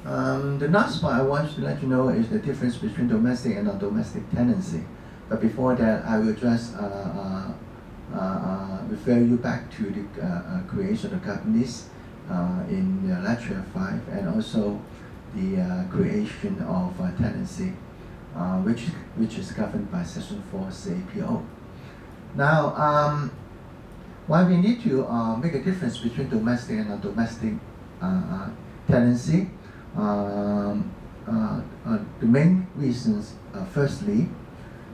The last part I want to let you know is the difference between domestic and non-domestic tenancy. But before that, I will just refer you back to the creation of companies in lecture 5, and also the creation of tenancy, which is governed by Section 4 CAPO. Now, why we need to make a difference between domestic and non-domestic tenancy? The main reasons, firstly,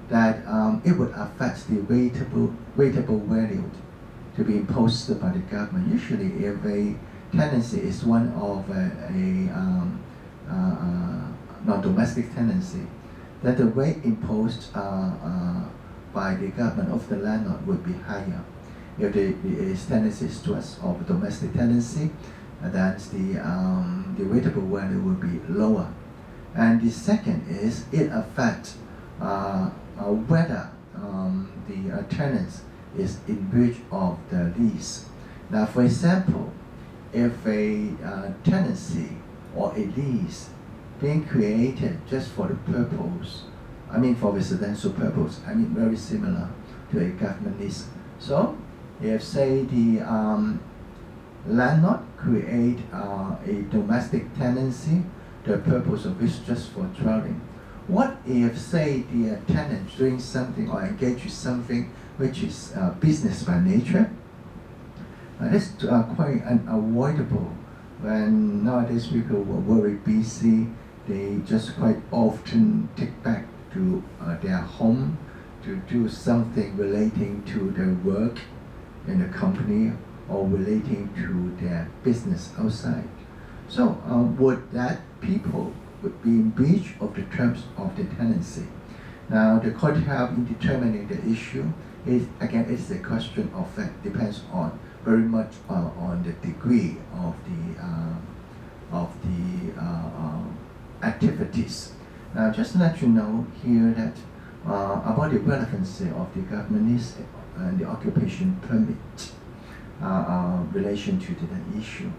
that it would affect the rateable value to be imposed by the government. Usually, if a tenancy is one of a non-domestic tenancy, then the rate imposed by the government of the landlord would be higher. If the tenancy is just of domestic tenancy, then the rateable value will be lower. And the second is it affects whether the tenant is in breach of the lease. Now, for example, if a tenancy or a lease being created just for the purpose, for residential purpose, very similar to a government lease. So, if say the landlord create a domestic tenancy, the purpose of which just for dwelling. What if say the tenant doing something or engage in something which is business by nature? That's quite unavoidable. When nowadays people were very busy, they just quite often take back to their home to do something relating to their work in the company or relating to their business outside. So would that people would be in breach of the terms of the tenancy? Now the court help in determining the issue is again it's a question of fact, depends on very much on the degree of the activities. Now just to let you know here that about the relevancy of the government lease and the occupation permit relation to that issue.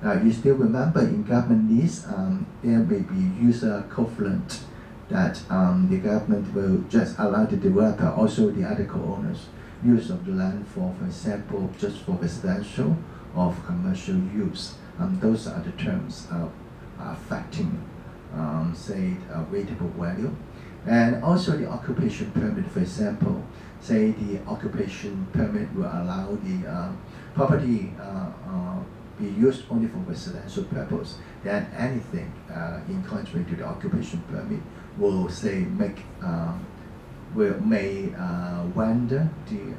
Now you still remember in government lease there may be user covenant that the government will just allow the developer, also the other co-owners, use of the land for example, just for residential or for commercial use. Those are the terms affecting, say, rateable value. And also the occupation permit, for example, say the occupation permit will allow the property be used only for residential purpose, then anything in contrary to the occupation permit will say may render the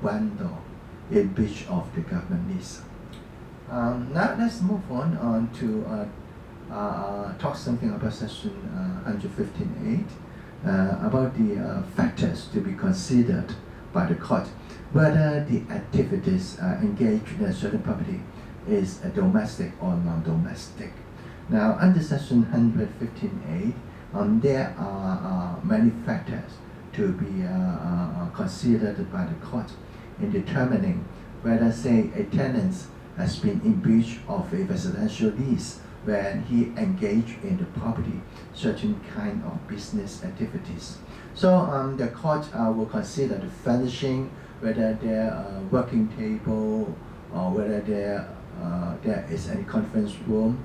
vendor in breach of the government lease. Now let's move on to talk something about section 115.8 about the factors to be considered by the court, whether the activities engaged in a certain property is a domestic or non-domestic. Now under section 115.8, there are many factors to be considered by the court in determining whether, say, a tenant has been in breach of a residential lease when he engaged in the property certain kind of business activities. So the court will consider the furnishing, whether there working table or whether there is any conference room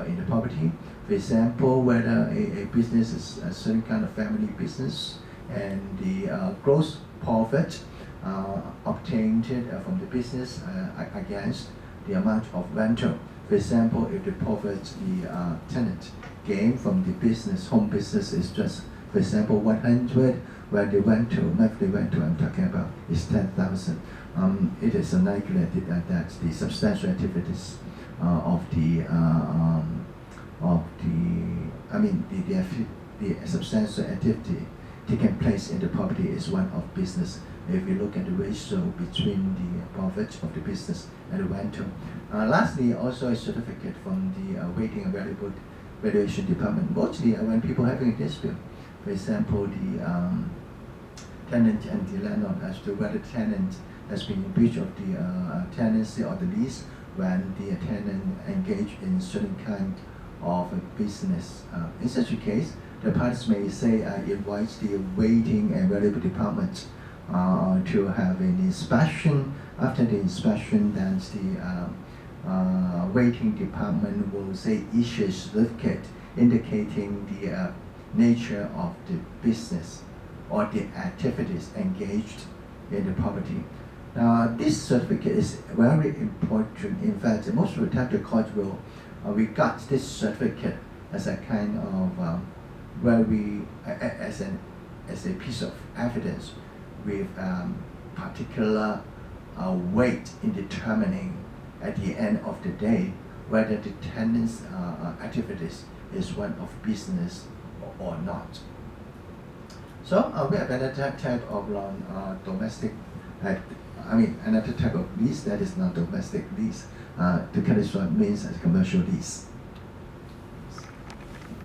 in the property. For example, whether a business is a certain kind of family business and the gross profit obtained from the business against the amount of rental. For example, if the profit the tenant gain from the business, home business is just, for example, 100, where the rental, monthly rental I'm talking about is 10,000. It is likely that the substantial activities the substantial activity taking place in the property is one of business. If you look at the ratio between the profit of the business and the rental. Lastly, also a certificate from the Rating and Valuation Department. Mostly when people having a dispute, for example, the tenant and the landlord as to whether the tenant has been in breach of the tenancy or the lease when the tenant engaged in certain kind of a business. In such a case, the parties may say invite the waiting and valuable department to have an inspection. After the inspection, then the waiting department will say issue a certificate indicating the nature of the business or the activities engaged in the property. Now, this certificate is very important. In fact, most of the time the court will regard this certificate as a kind of as a piece of evidence with particular weight in determining at the end of the day whether the tenant's activities is one of business or not. So we have another type of domestic, another type of lease that is not domestic lease. To cut it short means a commercial lease.